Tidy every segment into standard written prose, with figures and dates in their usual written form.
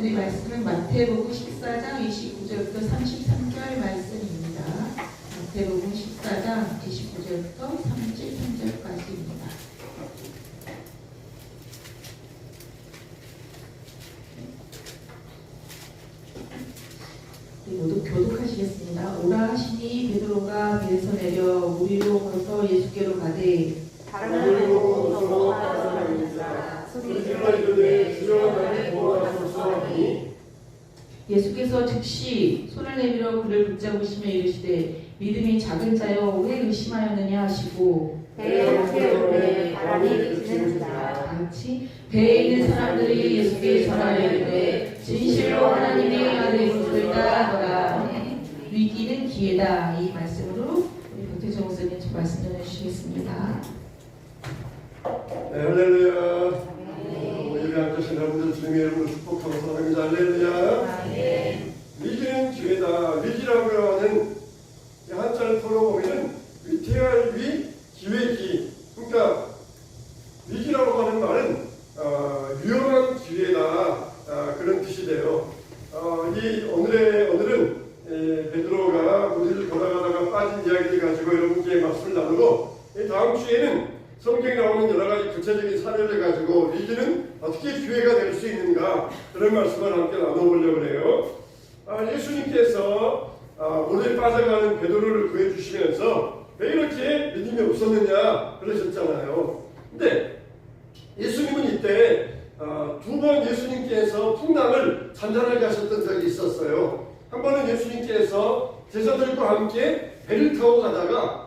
말씀드릴 말씀은 마태복음 14장 29절부터 33절 말씀입니다. 마태복음 14장 29절부터 33절까지입니다. 모두 교독하시겠습니다. 오라 하시니 베드로가 배에서 내려 물 위로 걸어서 예수께로 가되 바람을 보고 넘어가서 소리 질러 이르되 주여 나를 구하소서 하니 예수께서 즉시 손을 내밀어 그를 붙잡으시며 이르시되 믿음이 작은 자여 왜 의심하였느냐 하시고 배에 함께 오르되 바람이 그치는지라. 같이 배에 있는 사람들이 예수께 전하여 이르되 진실로 하나님의 아들이시다 하더라. 위기는 기회다. 이 말씀으로 우리 박태정 목사님 좀 말씀 전해주시겠습니다. 네, 할렐루야. 예배 앉으신 여러분들 주님의 이름으로 축복하고 사랑합니다. 할렐루야. 위기는 기회다. 위기라고 하는 한자를 풀어보면 위태할 위, 기회 기. 그러니까 위기라고 하는 말은 위험한 기회다. 그런 뜻이 돼요. 오늘은 베드로가 물을 걸어가다가 빠진 이야기를 가지고 여러분께 말씀을 나누고 다음 주에는 성경에 나오는 여러 가지 구체적인 사례를 가지고 위기는 어떻게 기회가 될 수 있는가 그런 말씀을 함께 나눠보려고 해요. 예수님께서 물에 빠져가는 베드로를 구해주시면서 왜 이렇게 믿음이 없었느냐 그러셨잖아요. 근데 예수님은 이때 두 번 예수님께서 풍랑을 잔잔하게 하셨던 적이 있었어요. 한 번은 예수님께서 제자들과 함께 배를 타고 가다가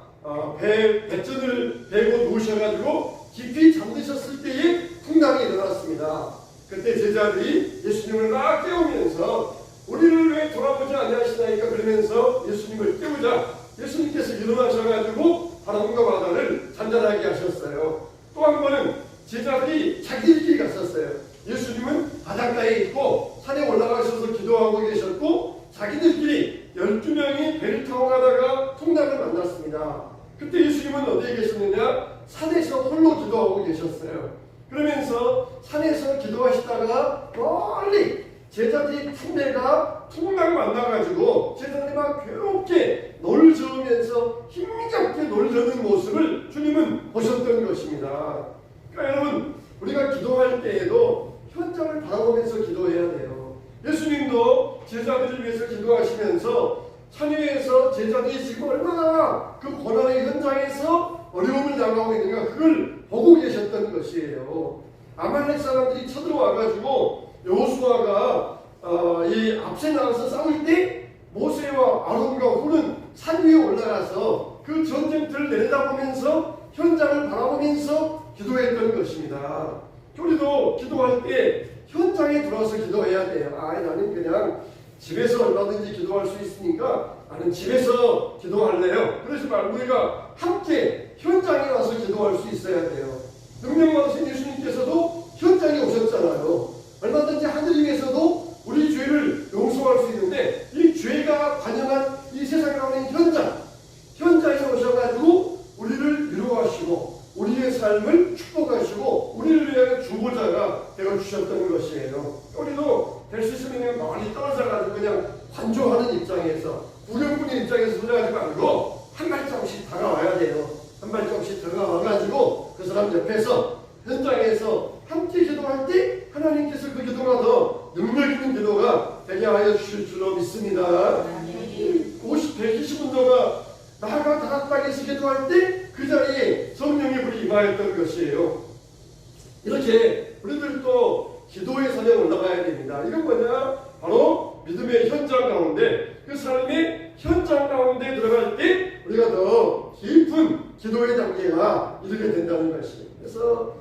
배전을 베고 누우셔가지고 깊이 잠드셨을 때에 풍랑이 일어났습니다. 그때 제자들이 예수님을 막 깨우면서 우리를 왜 돌아보지 아니하시나이까 그러면서 예수님을 깨우자 예수님께서 일어나셔가지고 바람과 바다를 잔잔하게 하셨어요. 또 한 번은 제자들이 자기들끼리 갔었어요. 예수님은 바닷가에 있고 산에 올라가셔서 기도하고 계셨고 자기들끼리 12명이 배를 타고 가다가 풍랑을 만났습니다. 그때 예수님은 어디에 계셨느냐? 산에서 홀로 기도하고 계셨어요. 그러면서 산에서 기도하시다가 멀리 제자들이 풍대가 풍랑 만나가지고 제자들이 막 괴롭게 노를 저으면서 힘겹게 노를 저는 모습을 주님은 보셨던 것입니다. 그러니까 여러분 우리가 기도할 때에도 현장을 바라보면서 기도해야 돼요. 예수님도 제자들을 위해서 기도하시면서 산 위에서 제자들이 지금 얼마나 그 고난의 현장에서 어려움을 당하고 있는가 그걸 보고 계셨던 것이에요. 아말렉 사람들이 쳐들어와가지고 여호수아가 이 앞에 나가서 싸울 때 모세와 아론과 훌은 산 위에 올라가서 그 전쟁터를 내려다보면서 현장을 바라보면서 기도했던 것입니다. 우리도 기도할 때 현장에 들어와서 기도해야 돼요. 나는 그냥 집에서 얼마든지 기도할 수 있으니까 나는 집에서 기도할래요. 그러지 말고 우리가 함께 현장에 와서 기도할 수 있어야 돼요. 능력 많으신 예수님께서도 현장에 오셨잖아요. 얼마든지 하늘 위에서도 우리 죄를 용서할 수 있는데 이 죄가 반영한 이 세상에 나오는 현장에 오셔가지고 우리를 위로하시고 우리의 삶을 축복하시고 우리를 위하여 중보자가 되어주셨던 것이에요. 우리도 될 수 있으면 그냥 멀리 떨어져가지고 그냥 관조하는 입장에서 구경꾼의 입장에서 소리하지 말고 한 발짝씩 다가와야 돼요. 한 발짝씩 다가와가지고 그 사람 옆에서 현장에서 함께 기도할 때 하나님께서 그 기도가 더 능력 있는 기도가 되게 하여 주실 줄로 믿습니다. 120분도가 나가 다락방에서 기도할 때 그 자리에 성령의 불이 임하였던 것이에요. 이렇게 우리들도 기도의 산에 올라가야 됩니다. 이건 뭐냐? 바로 믿음의 현장 가운데 그 삶의 현장 가운데 들어갈 때 우리가 더 깊은 기도의 단계가 이르게 된다는 것이에요. 그래서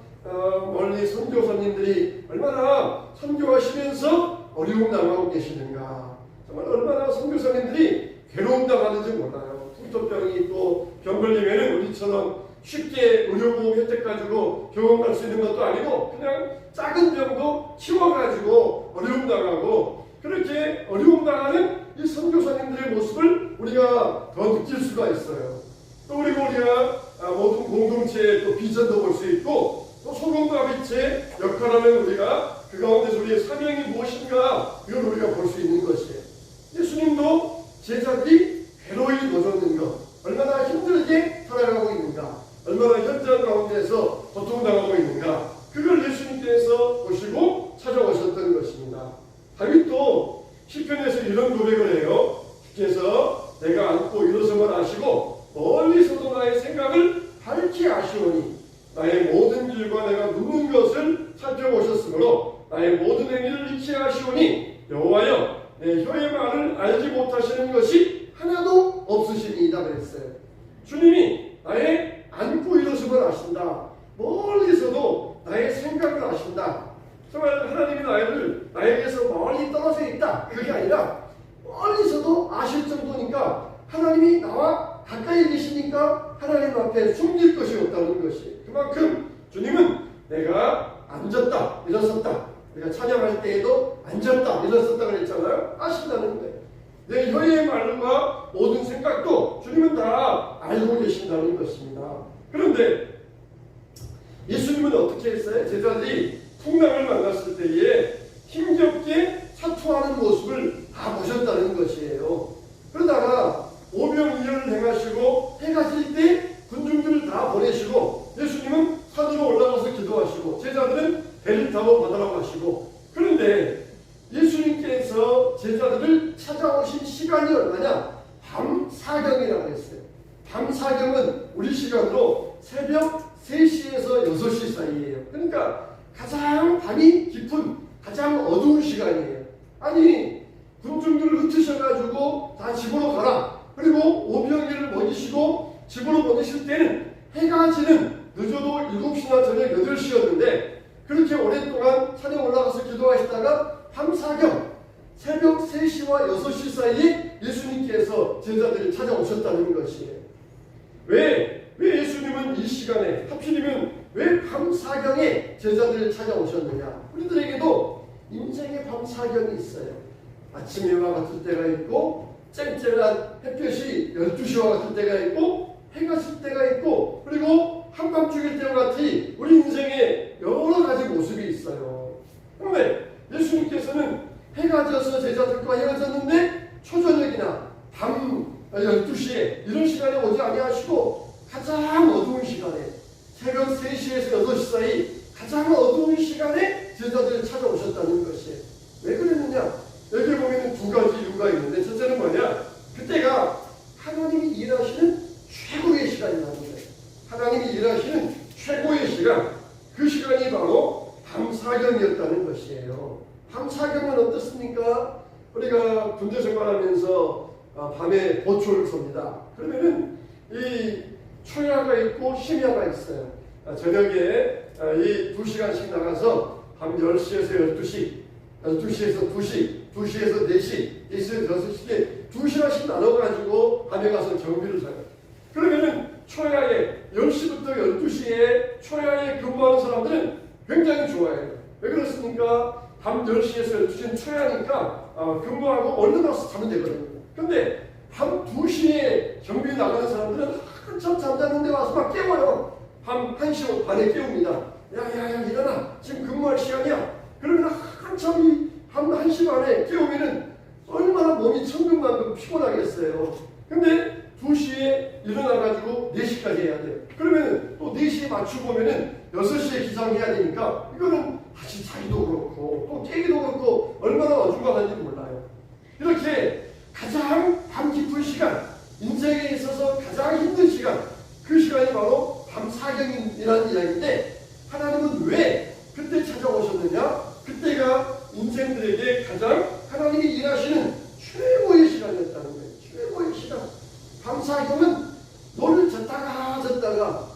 멀리 선교사님들이 얼마나 선교하시면서 어려움 당하고 계시는가, 정말 얼마나 선교사님들이 괴로움 당하는지 몰라요. 풍토병이 또 병 걸리면 우리처럼 쉽게 의료보험 혜택 가지고 병원 갈 수 있는 것도 아니고 그냥 작은 병도 키워가지고 어려움 당하고 그렇게 어려움 당하는 이 선교사님들의 모습을 우리가 더 느낄 수가 있어요. 또 그리고 우리가 모든 공동체의 또 비전도 볼 수 있고 또 소금과 빛의 역할하는 우리가 그 가운데서 우리의 사명이 무엇인가 이걸 우리가 볼 수 있는 것이에요. 예수님도 제자들이 괴로이 노젓는 것, 얼마나 힘들게 살아가고 있는가, 얼마나 현장 가운데서 고통당하고 있는가, 그걸 예수님께서 보시고 찾아오셨던 것입니다. 다윗도 시편에서 이런 고백을 해요. 주께서 내가 앉고 일어섬을 아시고 멀리서도 나의 생각을 밝히 아시오니 나의 모든 길과 내가 눕는 것을 살펴보셨으므로 나의 모든 행위를 익히 아시오니 여호와여 내 혀의 말을 알지 못하시는 것이 하나도 없으시니이다 그랬어요. 주님이 나의 앉고 일어섬을 아신다. 멀리서도 나의 생각을 아신다. 정말 하나님이 나에게서 멀리 떨어져 있다. 그게 아니라 멀리서도 아실 정도니까 하나님이 나와 가까이 계시니까 하나님 앞에 숨길 것이 없다는 것이. 그만큼 주님은 내가 앉았다, 일어섰다. 우리가 찬양할 때에도 앉았다, 일어섰다 그랬잖아요. 아신다는 거예요. 내 혀의 말과 모든 생각도 주님은 다 알고 계신다는 것입니다. 그런데 예수님은 어떻게 했어요? 제자들이 풍랑을 만났을 때에 힘겹게 사투하는 모습을 다 보셨다는 것이에요. 그러다가 오병이어를 행하시고 해가 질 때 군중들을 다 보내시고 예수님은 산으로 올라가서 기도하시고 제자들은 배를 타고 바다로 가시고, 그런데 예수님께서 제자들을 찾아오신 시간이 얼마냐? 밤 사경이라고 했어요. 밤 사경은 우리 시간으로 새벽 3시에서 6시 사이예요. 그러니까 가장 밤이 깊은 가장 어두운 시간이에요. 아니 군중들을 흩으셔가지고 다 집으로 가라. 그리고 오병이어를 먹이시고 집으로 보내실 때는 해가 지는 늦어도 7시나 저녁 8시였는데 그렇게 오랫동안 산에 올라가서 기도하시다가 밤사경 새벽 3시와 6시 사이에 예수님께서 제자들을 찾아오셨다는 것이에요. 왜 예수님은 이 시간에 하필이면 왜 밤사경에 제자들을 찾아오셨느냐? 우리들에게도 인생의 밤사경이 있어요. 아침 해와 같을 때가 있고 쨍쨍한 햇볕이 12시와 같을 때가 있고 해가 질 때가 있고 그리고 한밤중일 때와 같이 우리 인생에 여러 가지 모습이 있어요. 그런데 예수님께서는 해가 져서 제자들과 헤어졌는데 초저녁이나 밤 12시에 이런 시간에 오지 아니하시고 가장 어두운 시간에 새벽 3시에서 6시 사이 가장 어두운 시간에 제자들을 찾아오셨다는 것이에요. 왜 그랬느냐? 여기 보면 두 가지 이유가 있는데 첫째는 뭐냐? 그때가 하나님이 일하시는 최고의 시간이라는 거예요. 하나님이 일하시는 최고의 시간, 그 시간이 바로 밤사경이었다는 것이에요. 밤사경은 어떻습니까? 우리가 군대 생활하면서 밤에 보초를 섭니다. 그러면은 이 초야가 있고 심야가 있어요. 저녁에 이 2시간씩 나가서 밤 10시에서 12시, 12시에서 2시, 2시에서 4시, 4시에서 6시에 2시간씩 나눠가지고 밤에 가서 경비를 서요. 그러면은 초야에 10시부터 12시에 초야에 근무하는 사람들은 굉장히 좋아해요. 왜 그렇습니까? 밤 10시에서 12시는 초야니까 근무하고 얼른 와서 자면 되거든요. 근데 밤 2시에 경비 나가는 사람들은 한참 잠자는데 와서 막 깨워요. 밤 1시 반에 깨웁니다. 야야야 일어나, 지금 근무할 시간이야. 그러면 한참 밤 1시 반에 깨우면은 얼마나 몸이 천근만근 피곤하겠어요. 근데 2시에 일어나가지고 4시까지 해야 돼요. 그러면 또 4시에 맞추고 오면은 6시에 기상해야 되니까 이거는 다시 자기도 그렇고 또 깨기도 그렇고 얼마나 어중간한지 몰라요. 이렇게 가장 밤 깊은 시간, 인생에 있어서 가장 힘든 시간, 그 시간이 바로 밤사경이라는 이야기인데 하나님은 왜 그때 찾아오셨느냐? 그때가 인생들에게 가장 하나님이 일하시는 최고의 시간이었다는 거예요. 최고의 시간. 밤사경은 노를 젓다가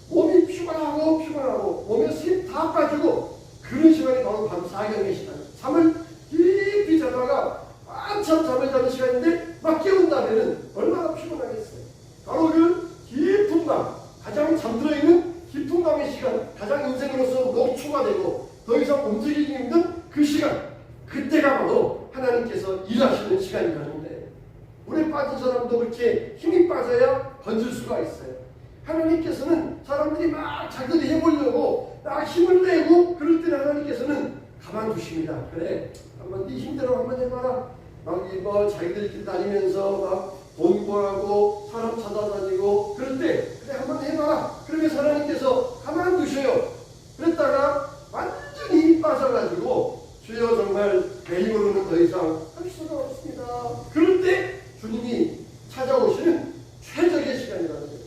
몸이 피곤하고 몸에 힘 다 빠지고 그런 시간이 바로 밤사경의 시간. 잠을 깊이 자다가 한참 잠을 자는 시간인데 막 깨운 다음에는 얼마나 피곤하겠어요. 바로 그 깊은 밤, 가장 잠들어 있는 깊은 밤의 시간, 가장 인생으로서 녹초가 되고 더 이상 움직이기 힘든 그 시간, 그때가 바로 하나님께서 일하시는 시간이라는데 물에 빠진 사람도 그렇게 힘이 빠져야 건질 수가 있어요. 하나님께서는 사람들이 막 자기들이 해보려고 막 힘을 내고 그럴 때는 하나님께서는 가만히 가만두십니다. 그래, 한번 네 힘대로 한번 해봐라. 막 뭐 자기들끼리 다니면서 막 돈 구하고 사람 찾아다니고 그럴 때 그래 한번 해봐라. 그러면 하나님께서 가만두셔요. 그랬다가 완전히 힘 빠져가지고 주여 정말 내 힘으로는 더 이상 할 수가 없습니다. 그럴 때 주님이 찾아오시는 최적의 시간이라는 거예요.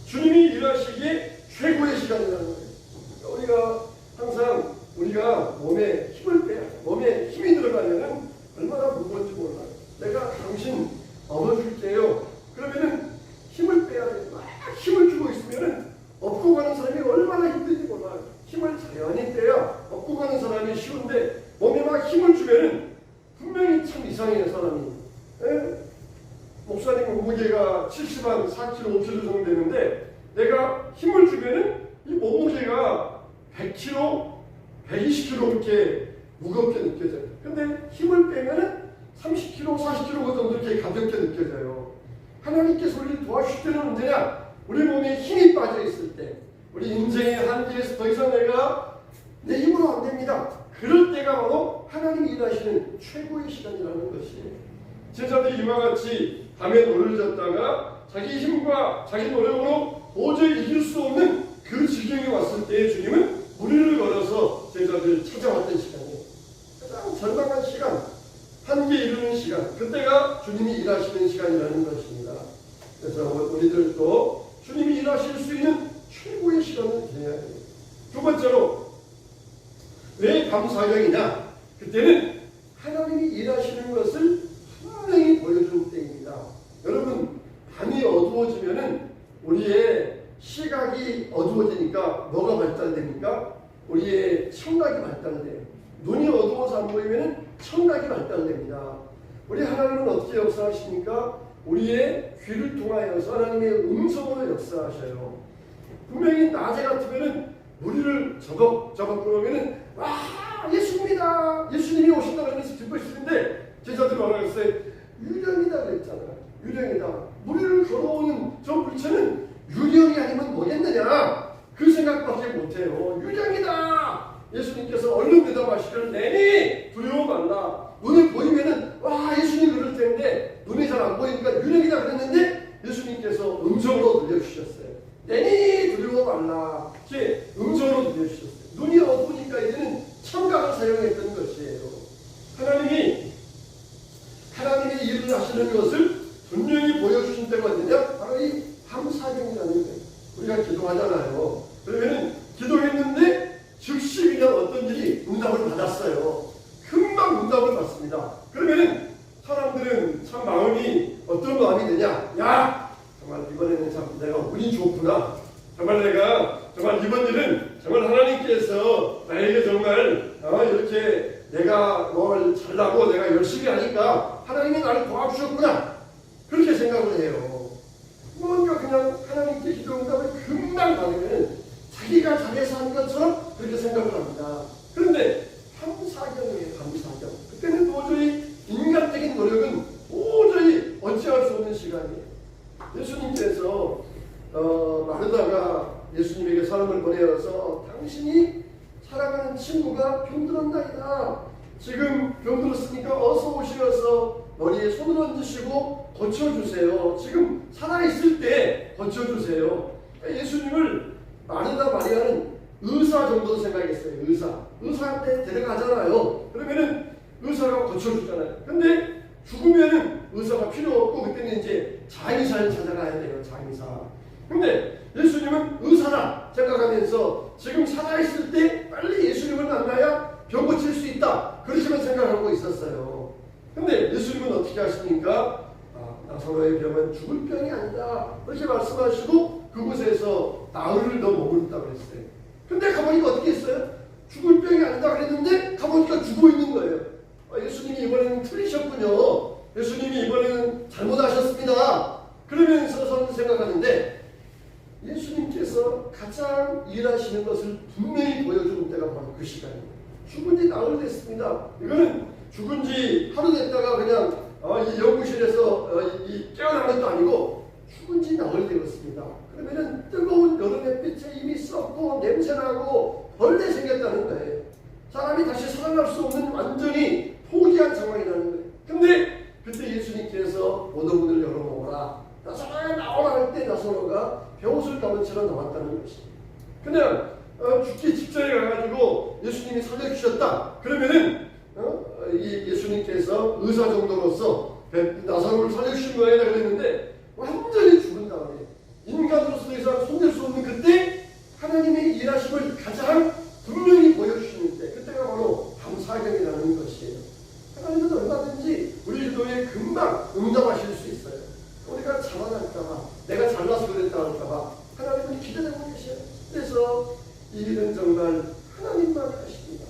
주님이 일하시기에 최고의 시간이라는 거예요. 우리가 항상 우리가 몸에 힘을 빼야 돼. 몸에 힘이 들어가면은 얼마나 무거운지 몰라요. 내가 당신 업어줄게요. 그러면은 힘을 빼야 돼. 막 힘을 주고 있으면은 업고 가는 사람이 얼마나 힘든지 몰라요. 힘을 자연히 빼야 업고 가는 사람이 쉬운데 몸에 막 힘을 주면은 분명히 참 이상해요, 사람이. 에? 목사님 몸무게가 70한 4kg, 5kg 정도 되는데 내가 힘을 주면은 이 몸무게가 100kg, 120kg 이렇게 무겁게 느껴져요. 근데 힘을 빼면은 30kg, 40kg 정도 이렇게 가볍게 느껴져요. 하나님께서 우리를 도와주실 때는 언제냐? 우리 몸에 힘이 빠져 있을 때, 우리 인생의 한계에서 더 이상 내가 내 힘으로 안 됩니다. 그럴 때가 바로 하나님이 일하시는 최고의 시간이라는 것이에요. 제자들이 이와 같이 밤에 노를 졌다가 자기 힘과 자기 노력으로 도저히 이길 수 없는 그 지경에 왔을 때 주님은 무리를 걸어서 제자들을 찾아왔던 시간이에요. 가장 절망한 시간, 한계에 이르는 시간, 그때가 주님이 일하시는 시간이라는 것입니다. 그래서 우리들도 주님이 일하실 수 있는 최고의 시간을 되어야 해요. 두 번째로 왜 밤사경이냐? 그때는 하나님이 일하시는 것을 분명히 보여주는 때입니다. 여러분, 밤이 어두워지면은 우리의 시각이 어두워지니까 뭐가 발달됩니까? 우리의 청각이 발달돼요. 눈이 어두워서 안 보이면은 청각이 발달됩니다. 우리 하나님은 어떻게 역사하십니까? 우리의 귀를 통하여서 하나님의 음성으로 역사하셔요. 분명히 낮에 같으면은 우리를 저벅저벅 그러면은 와 예수입니다. 예수님이 오신다 그러면서 기뻐하시는데 제자들이 뭐라 그랬어요? 유령이다 그랬잖아요. 유령이다. 우리를 걸어오는 저 물체는 유령이 아니면 뭐겠느냐? 그 생각밖에 못해요. 유령이다. 예수님께서 얼른 대답하시기를 내니 두려워 말라. 눈에 보이면은 와 예수님 그럴 텐데 눈이 잘 안 보이니까 유령이다 그랬는데 예수님께서 음성으로 들려주셨어요. 내니 두려워 말라. 이렇게 음성으로 들려주셨어요. 눈이 어두우니까 이제는 청각을 사용했던 것이에요. 하나님이 일을 하시는 것을 분명히 보여주신 때가 언제냐? 바로 이 밤사경이라는 거예요. 우리가 기도하잖아요. 그러면은 기도했는데 즉시 그냥 어떤 일이 응답을 받았어요. 금방 응답을 받습니다. 그러면은 사람들은 참 마음이 어떤 마음이 되냐? 야! 정말 이번에는 참 내가 운이 좋구나. 정말 이번 일은 정말 하나님께서 나에게 정말 이렇게 내가 뭘 잘나고 내가 열심히 하니까 하나님이 나를 도와주셨구나. 그렇게 생각을 해요. 뭔가 그냥 하나님께 기도 응답을 금방 받으면 자기가 잘해서 한 것처럼 그렇게 생각을 합니다. 그런데 밤사경이에요. 밤사경. 그때는 도저히 인간적인 노력은 도저히 어찌할 수 없는 시간이에요. 예수님께서 마르다가 예수님에게 사람을 보내어서 당신이 사랑하는 친구가 병들었나이다. 지금 병들었으니까 어서 오셔서 머리에 손을 얹으시고 고쳐주세요. 지금 살아있을 때 고쳐주세요. 예수님을 마르다 마리아는 의사 정도 생각했어요. 의사한테 데려가잖아요. 그러면은 의사가 고쳐주잖아요. 근데 죽으면은 의사가 필요 없고 그때는 이제 장의사를 찾아가야 돼요. 장의사. 근데 예수님은 의사라 생각하면서 지금 살아있을 때 빨리 예수님을 만나야 병 고칠 수 있다. 그러시면 생각하고 있었어요. 근데 예수님은 어떻게 하십니까? 나사로의 병은 죽을 병이 아니다. 그렇게 말씀하시고 그곳에서 나흘을 더 머무른다고 했어요. 근데 가보니까 어떻게 했어요? 죽을 병이 아니다 그랬는데 가보니까 죽어 있는 거예요. 예수님이 이번에는 틀리셨군요. 예수님이 이번에는 잘못하셨습니다. 그러면서 저는 생각하는데 예수님께서 가장 일하시는 것을 분명히 보여주는 때가 바로 그 시간입니다. 죽은 지 나흘 됐습니다. 이거는 죽은 지 하루 됐다가 그냥 이 연구실에서 깨어난 것도 아니고 죽은 지 나흘 되었습니다. 그러면은 뜨거운 여름 햇빛에 이미 썩고 냄새나고 벌레 생겼다는 거예요. 사람이 다시 살아날 수 없는 완전히 포기한 상황이라는 거예요. 근데 그때 예수님께서 오도문을 열어놓으라. 나사로야 나오라 할 때 나사로가 배옷을 감은 채로 나왔다는 것이. 그냥 죽기 직전에 가가지고 예수님이 살려주셨다. 그러면은 이 예수님께서 의사 정도로서 나사로를 살려주신 모양이라 그랬는데 완전히 죽은 다음에 인간으로서 더 이상 손댈 수 없는 그때 하나님의 일하심을 가장 분명히 보여주시는 때, 그때가 바로 밤사경이라는 것이에요. 하나님은 얼마든지 우리 기도에 금방 응답하실 수 있어요. 우리가 자만할까봐, 내가 잘나서 그랬다 할까봐 하나님은 기다리고 계셔요. 그래서 이 일은 정말 하나님만 하십니다.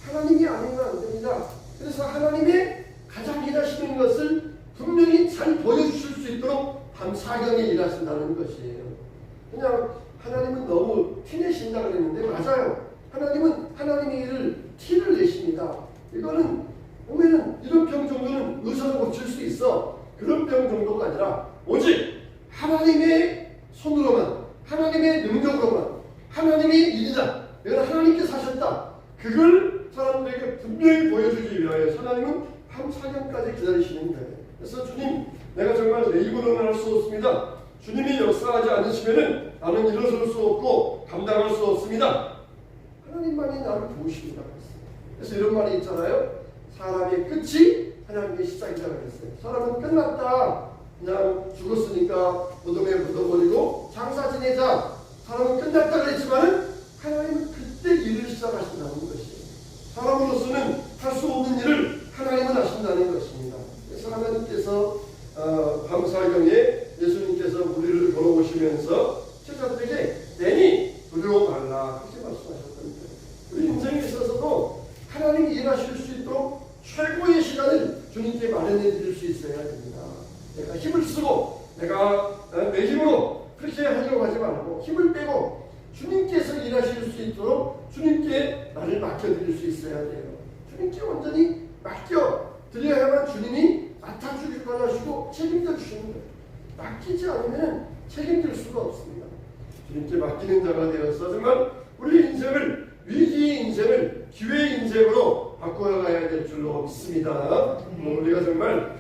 하나님이 아니면 안 됩니다. 그래서 하나님의 가장 일하시는 것을 분명히 잘 보여주실 수 있도록 밤사경에 일하신다는 것이에요. 그냥 하나님은 너무 티내신다 그랬는데 맞아요. 하나님은 하나님의 일을 티를 내십니다. 이거는 오면은 이런 병 정도는 의사가 고칠 수 있어. 그런 병 정도가 아니라 오직 하나님의 손으로만, 하나님의 능력으로만, 하나님의 일이다. 내가 하나님께서 하셨다. 그걸 사람들에게 분명히 보여주기 위하여 하나님은 밤사경까지 기다리시는 거예요. 그래서 주님, 내가 정말 내 입으로는 할 수 없습니다. 주님이 역사하지 않으시면은 나는 일어설 수 없고 감당할 수 없습니다. 하나님만이 나를 도우십니다. 그래서 이런 말이 있잖아요. 사람의 끝이 하나님의 시작이라고 그랬어요. 사람은 끝났다. 그냥 죽었으니까 무덤에 묻어버리고 장사 지내자. 사람은 끝났다 그랬지만은 하나님은 그때 일을 시작하신다는 것이에요. 사람으로서는 할 수 없는 일을 하나님은 하신다는 것입니다. 그래서 하나님께서 밤사경에 예수님께서 우리를 걸어오시면서 제자들에게 내니 두려워 말라 그렇게 말씀하셨답니다. 우리 인생에 있어서도 하나님이 일하실 수 있도록 최고의 시간을 주님께 마련해 드릴 수 있어야 됩니다. 내가 힘을 쓰고 내가 내 힘으로 그렇게 하려고 하지 말고 힘을 빼고 주님께서 일하실 수 있도록 주님께 나를 맡겨드릴 수 있어야 돼요. 주님께 완전히 맡겨드려야만 주님이 맡아주길 원하시고 책임져 주시는 거예요. 맡기지 않으면 책임질 수가 없습니다. 주님께 맡기는 자가 되어서 정말 우리 인생을 위기의 인생을 기회의 인생으로 바꿔가야 될 줄로 믿습니다. 우리가 정말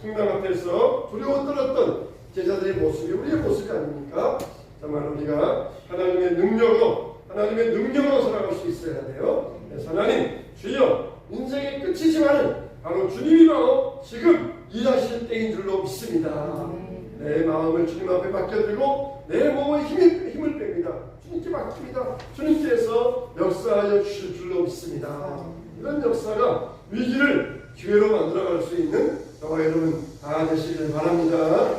풍랑 앞에서 두려워 떨었던 제자들의 모습이 우리의 모습이 아닙니까? 정말 우리가 하나님의 능력으로 살아갈 수 있어야 돼요. 그래서 하나님 주여 인생의 끝이지만은 바로 주님이 바로 지금 일하실 때인 줄로 믿습니다. 내 마음을 주님 앞에 맡겨드리고 내 몸에 힘을 뺍니다. 주님께 맡깁니다. 주님께서 역사하여 주실 줄로 믿습니다. 이런 역사가 위기를 기회로 만들어갈 수 있는 저와 여러분 다 되시길 바랍니다.